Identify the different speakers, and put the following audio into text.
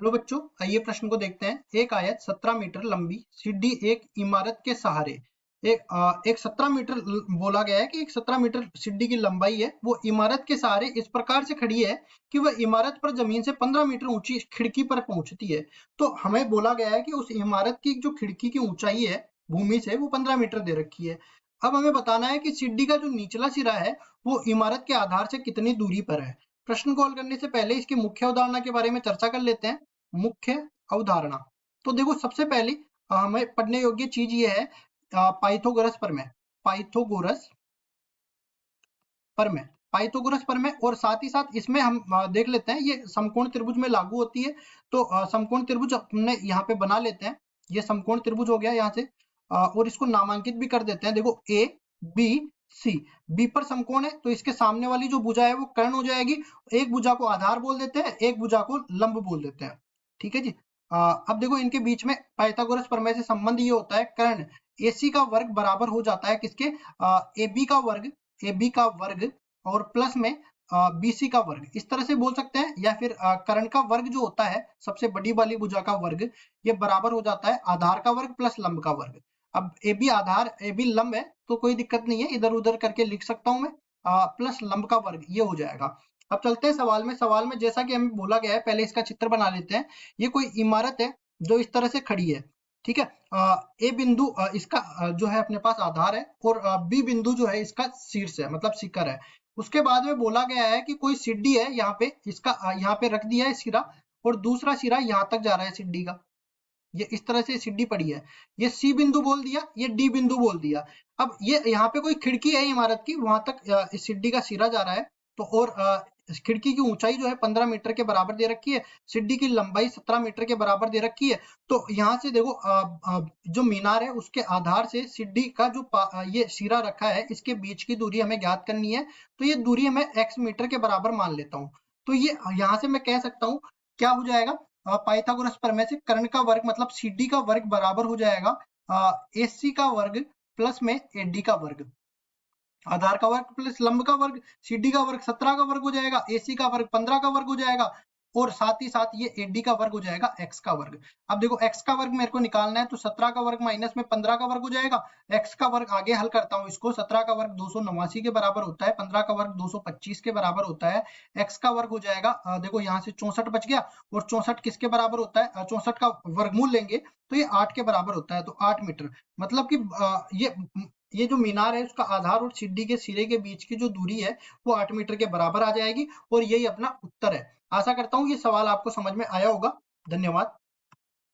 Speaker 1: Hello बच्चों, आइए प्रश्न को देखते हैं। एक आयत 17 मीटर लंबी सीढ़ी एक इमारत के सहारे एक 17 मीटर बोला गया है कि एक 17 मीटर सीढ़ी की लंबाई है, वो इमारत के सहारे इस प्रकार से खड़ी है कि वह इमारत पर जमीन से 15 मीटर ऊंची खिड़की पर पहुंचती है। तो हमें बोला गया है कि उस इमारत की जो खिड़की की ऊंचाई है भूमि से वो 15 मीटर दे रखी है। अब हमें बताना है कि सीढ़ी का जो निचला सिरा है वो इमारत के आधार से कितनी दूरी पर है। प्रश्न को हल करने से पहले इसकी मुख्य अवधारणा के बारे में चर्चा कर लेते हैं। मुख्य अवधारणा, तो देखो सबसे पहली हमें पढ़ने योग्य चीज ये है पाइथागोरस प्रमेय। पाइथागोरस प्रमेय, पाइथागोरस प्रमेय, और साथ ही साथ इसमें हम देख लेते हैं ये समकोण त्रिभुज में लागू होती है। तो समकोण त्रिभुज हमने यहाँ पे बना लेते हैं। ये समकोण त्रिभुज हो गया यहाँ से, और इसको नामांकित भी कर देते हैं। देखो ए बी सी, बी पर समकोण है तो इसके सामने वाली जो भुजा है वो कर्ण हो जाएगी। एक भुजा को आधार बोल देते हैं, एक भुजा को लंब बोल देते हैं। ठीक है जी। अब देखो इनके बीच में पाइथागोरस प्रमेय से संबंध ये होता है, कर्ण AC का वर्ग बराबर हो जाता है किसके, AB का वर्ग, AB का वर्ग और प्लस में BC का वर्ग, इस तरह से बोल सकते हैं। या फिर कर्ण का वर्ग जो होता है सबसे बड़ी वाली भुजा का वर्ग, ये बराबर हो जाता है आधार का वर्ग प्लस लंब का वर्ग। अब AB आधार AB लंब है तो कोई दिक्कत नहीं है, इधर उधर करके लिख सकता हूं मैं, प्लस लंब का वर्ग ये हो जाएगा। अब चलते हैं सवाल में। सवाल में जैसा कि हमें बोला गया है, पहले इसका चित्र बना लेते हैं। ये कोई इमारत है जो इस तरह से खड़ी है। ठीक है, ए बिंदु इसका जो है अपने पास आधार है, और बी बिंदु जो है इसका शीर्ष है, मतलब शिखर है। उसके बाद में बोला गया है कि कोई सीढ़ी है यहाँ पे, इसका यहाँ पे रख दिया है सिरा, और दूसरा सिरा यहाँ तक जा रहा है सीढ़ी का। ये इस तरह से सीढ़ी पड़ी है। ये सी बिंदु बोल दिया, ये डी बिंदु बोल दिया। अब ये यहाँ पे कोई खिड़की है इमारत की, वहां तक इस सीढ़ी का सिरा जा रहा है। तो और खिड़की की ऊंचाई जो है 15 मीटर के बराबर दे रखी है, सीढ़ी की लंबाई 17 मीटर के बराबर दे रखी है। तो यहाँ से देखो जो मीनार है उसके आधार से सीढ़ी का जो ये सिरा रखा है, इसके बीच की दूरी हमें ज्ञात करनी है। तो ये दूरी मैं x मीटर के बराबर मान लेता हूँ। तो ये यहाँ से मैं कह सकता हूँ क्या हो जाएगा, पाइथागोरस प्रमेय से कर्ण का वर्ग मतलब CD का वर्ग बराबर हो जाएगा AC का वर्ग प्लस में AD का वर्ग। आधार का वर्ग प्लस लंब का वर्ग, CD का वर्ग 17 का वर्ग हो जाएगा, AC का वर्ग 15 का वर्ग हो जाएगा, और साथ ही साथ ये AD का वर्ग हो जाएगा x का वर्ग। अब देखो x का वर्ग मेरे को निकालना है, तो 17 का वर्ग माइनस में 15 का वर्ग हो जाएगा। x का वर्ग आगे हल करता हूँ इसको, 17 का वर्ग 289 के बराबर होता है, 15 का वर्ग 225 के बराबर होता है। x का वर्ग हो जाएगा देखो यहाँ से 64 बच गया, और 64 किसके बराबर होता है, 64 का वर्गमूल लेंगे तो ये 8 के बराबर होता है, तो 8 मीटर। मतलब कि ये जो मीनार है उसका आधार और सीढ़ी के सिरे के बीच की जो दूरी है वो 8 मीटर के बराबर आ जाएगी, और यही अपना उत्तर है। आशा करता हूँ ये सवाल आपको समझ में आया होगा। धन्यवाद।